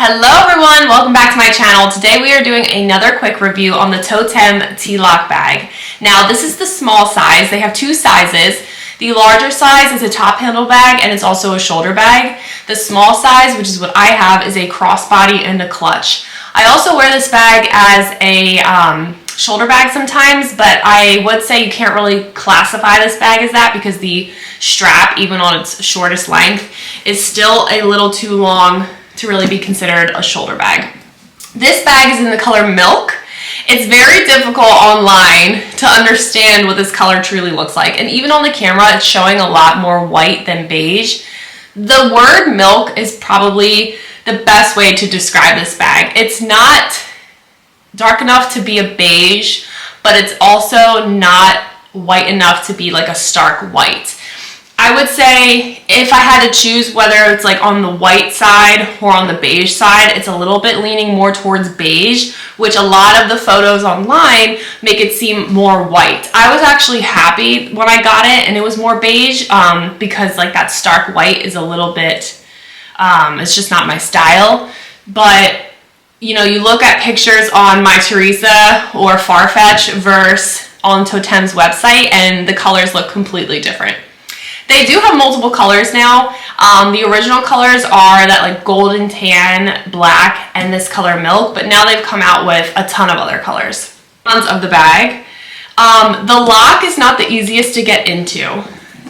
Hello everyone, welcome back to my channel. Today we are doing another quick review on the Toteme T-Lock bag. Now this is the small size. They have two sizes. The larger size is a top handle bag and it's also a shoulder bag. The small size, which is what I have, is a crossbody and a clutch. I also wear this bag as a shoulder bag sometimes, but I would say you can't really classify this bag as that because the strap, even on its shortest length, is still a little too long to really be considered a shoulder bag. This bag is in the color milk. It's very difficult online to understand what this color truly looks like, and even on the camera it's showing a lot more white than beige. The word milk is probably the best way to describe this bag. It's not dark enough to be a beige, but it's also not white enough to be like a stark white. I would say if I had to choose whether it's like on the white side or on the beige side, it's a little bit leaning more towards beige, which a lot of the photos online make it seem more white. I was actually happy when I got it and it was more beige because like that stark white is a little bit, it's just not my style. But you know, you look at pictures on My Teresa or Farfetch versus on Toteme's website and the colors look completely different. They do have multiple colors now. The original colors are that like golden tan, black, and this color milk, but now they've come out with a ton of other colors. Of the bag. The lock is not the easiest to get into.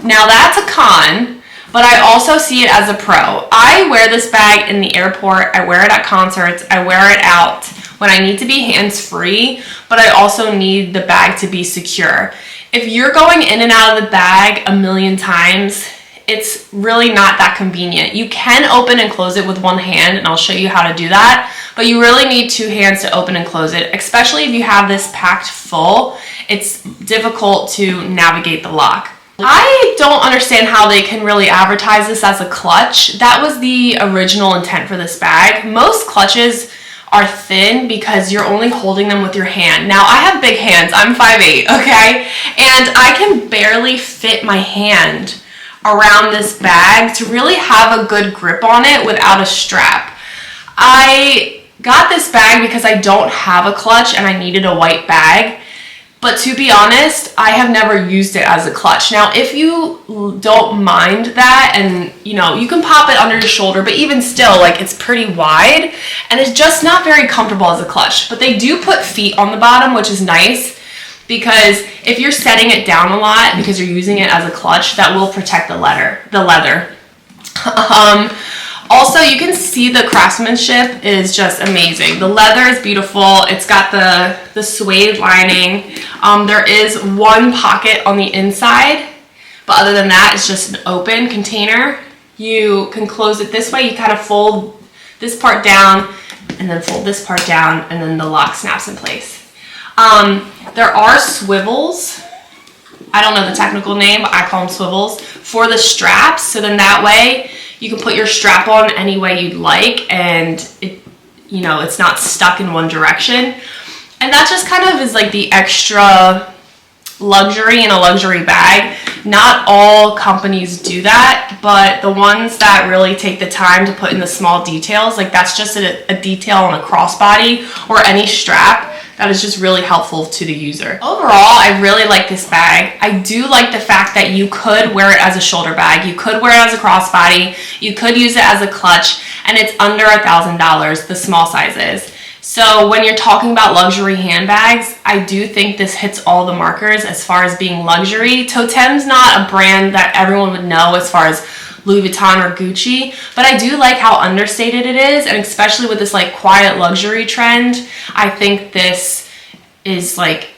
Now that's a con, but I also see it as a pro. I wear this bag in the airport, I wear it at concerts, I wear it out when I need to be hands-free, but I also need the bag to be secure. If you're going in and out of the bag a million times, it's really not that convenient. You can open and close it with one hand, and I'll show you how to do that, but you really need two hands to open and close it, especially if you have this packed full. It's difficult to navigate the lock. I don't understand how they can really advertise this as a clutch. That was the original intent for this bag. Most clutches are thin because you're only holding them with your hand. Now I have big hands, I'm 5'8", okay? And I can barely fit my hand around this bag to really have a good grip on it without a strap. I got this bag because I don't have a clutch and I needed a white bag. But to be honest, I have never used it as a clutch. Now, if you don't mind that and, you know, you can pop it under your shoulder, but even still, like, it's pretty wide and it's just not very comfortable as a clutch. But they do put feet on the bottom, which is nice because if you're setting it down a lot because you're using it as a clutch, that will protect the leather. Also, you can see the craftsmanship is just amazing. The leather is beautiful. It's got the suede lining. There is one pocket on the inside, but other than that, it's just an open container. You can close it this way. You kind of fold this part down and then fold this part down, and then the lock snaps in place. There are swivels. I don't know the technical name, but I call them swivels for the straps. So then that way, you can put your strap on any way you'd like and it, you know, it's not stuck in one direction. And that just kind of is like the extra luxury in a luxury bag. Not all companies do that, but the ones that really take the time to put in the small details, like that's just a detail on a crossbody or any strap that is just really helpful to the user. Overall, I really like this bag. I do like the fact that you could wear it as a shoulder bag, you could wear it as a crossbody, you could use it as a clutch, and it's under $1,000, the small sizes. So when you're talking about luxury handbags, I do think this hits all the markers as far as being luxury. Toteme's not a brand that everyone would know as far as Louis Vuitton or Gucci, but I do like how understated it is, and especially with this like quiet luxury trend, I think this is like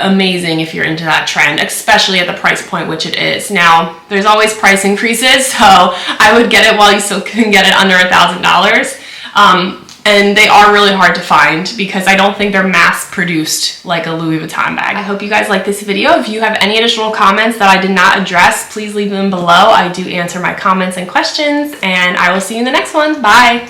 amazing if you're into that trend, especially at the price point which it is. Now, there's always price increases, so I would get it while you still can get it under $1,000. And they are really hard to find because I don't think they're mass produced like a Louis Vuitton bag. I hope you guys like this video. If you have any additional comments that I did not address, please leave them below. I do answer my comments and questions, and I will see you in the next one. Bye.